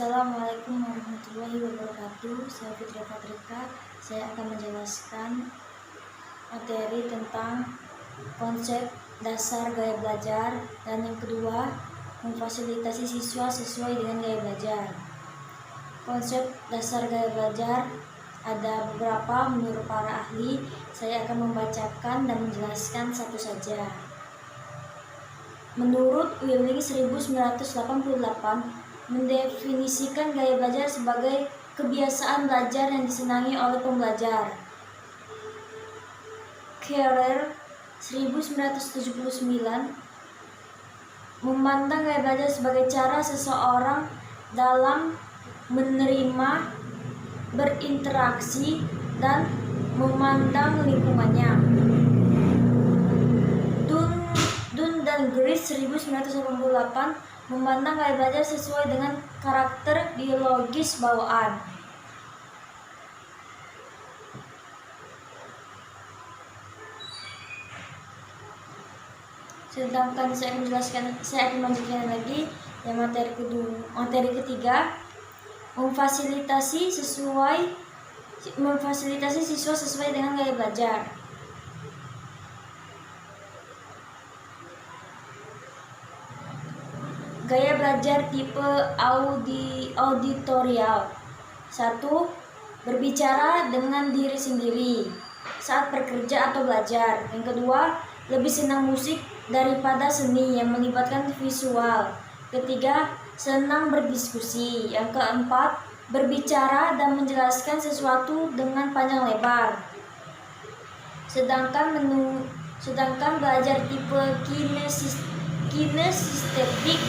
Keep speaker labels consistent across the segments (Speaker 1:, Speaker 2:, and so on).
Speaker 1: Assalamualaikum warahmatullahi wabarakatuh. Saya Fitria Patrika. Saya akan menjelaskan materi tentang konsep dasar gaya belajar, dan yang kedua, memfasilitasi siswa sesuai dengan gaya belajar. Konsep dasar gaya belajar ada beberapa menurut para ahli. Saya akan membacakan dan menjelaskan satu saja. Menurut Willing 1988 mendefinisikan gaya belajar sebagai kebiasaan belajar yang disenangi oleh pembelajar. Kerrer 1979 memandang gaya belajar sebagai cara seseorang dalam menerima, berinteraksi, dan memandang lingkungannya. Dunn dan Grice 1988 memandang gaya belajar sesuai dengan karakter biologis bawaan. Sedangkan saya akan melanjutkan lagi yang materi ketiga, memfasilitasi siswa sesuai dengan gaya belajar. Gaya belajar tipe auditorial. 1. Berbicara dengan diri sendiri saat bekerja atau belajar. Yang kedua, lebih senang musik daripada seni yang melibatkan visual. Ketiga, senang berdiskusi. Yang keempat, berbicara dan menjelaskan sesuatu dengan panjang lebar. Sedangkan belajar tipe kinestetik,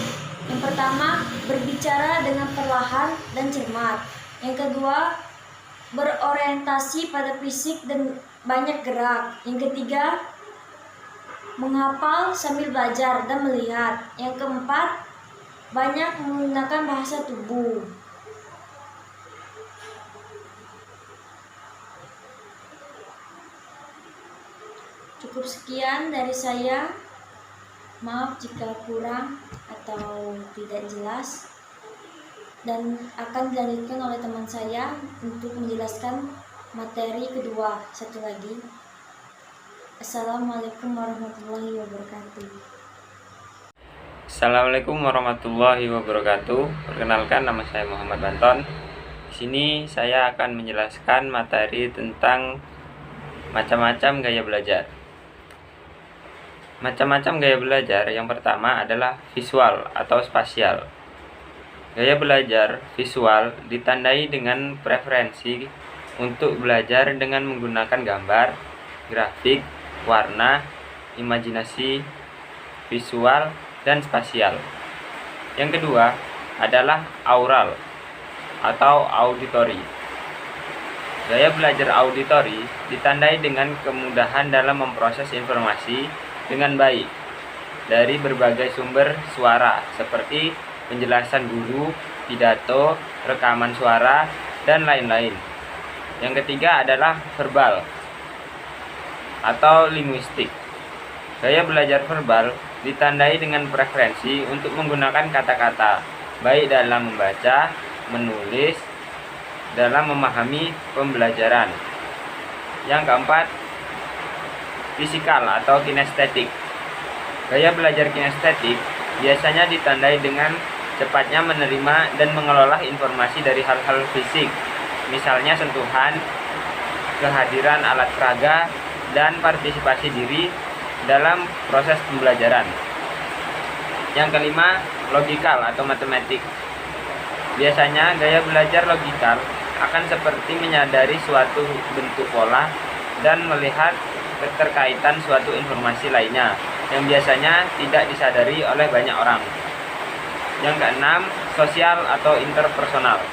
Speaker 1: yang pertama, berbicara dengan perlahan dan cermat. Yang kedua, berorientasi pada fisik dan banyak gerak. Yang ketiga, menghafal sambil belajar dan melihat. Yang keempat, banyak menggunakan bahasa tubuh. Cukup sekian dari saya. Maaf jika kurang atau tidak jelas, dan akan dilanjutkan oleh teman saya untuk menjelaskan materi kedua satu lagi. Assalamualaikum warahmatullahi wabarakatuh.
Speaker 2: Assalamualaikum warahmatullahi wabarakatuh. Perkenalkan, nama saya Muhammad Banton. Di sini saya akan menjelaskan materi tentang macam-macam gaya belajar. Macam-macam gaya belajar yang pertama adalah visual atau spasial. Gaya belajar visual ditandai dengan preferensi untuk belajar dengan menggunakan gambar, grafik, warna, imajinasi, visual, dan spasial. Yang kedua adalah aural atau auditory. Gaya belajar auditory ditandai dengan kemudahan dalam memproses informasi dengan baik dari berbagai sumber suara seperti penjelasan guru, pidato, rekaman suara, dan lain-lain. Yang ketiga adalah verbal atau linguistik. Gaya belajar verbal ditandai dengan preferensi untuk menggunakan kata-kata baik dalam membaca, menulis, dalam memahami pembelajaran. Yang keempat, fisikal atau kinestetik. Gaya belajar kinestetik biasanya ditandai dengan cepatnya menerima dan mengelola informasi dari hal-hal fisik, misalnya sentuhan, kehadiran alat peraga, dan partisipasi diri dalam proses pembelajaran. Yang kelima, logikal atau matematik. Biasanya gaya belajar logikal akan seperti menyadari suatu bentuk pola dan melihat keterkaitan suatu informasi lainnya yang biasanya tidak disadari oleh banyak orang. Yang keenam, sosial atau interpersonal.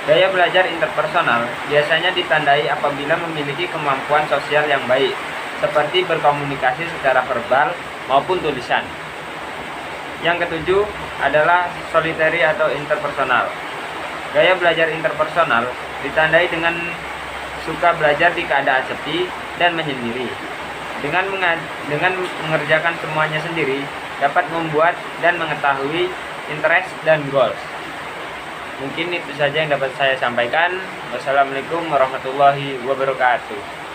Speaker 2: Gaya belajar interpersonal biasanya ditandai apabila memiliki kemampuan sosial yang baik, seperti berkomunikasi secara verbal maupun tulisan. Yang ketujuh adalah solitary atau interpersonal. Gaya belajar interpersonal ditandai dengan suka belajar di keadaan sepi dan menyendiri. Dengan mengerjakan semuanya sendiri, dapat membuat dan mengetahui interest dan goals. Mungkin itu saja yang dapat saya sampaikan. Wassalamualaikum warahmatullahi wabarakatuh.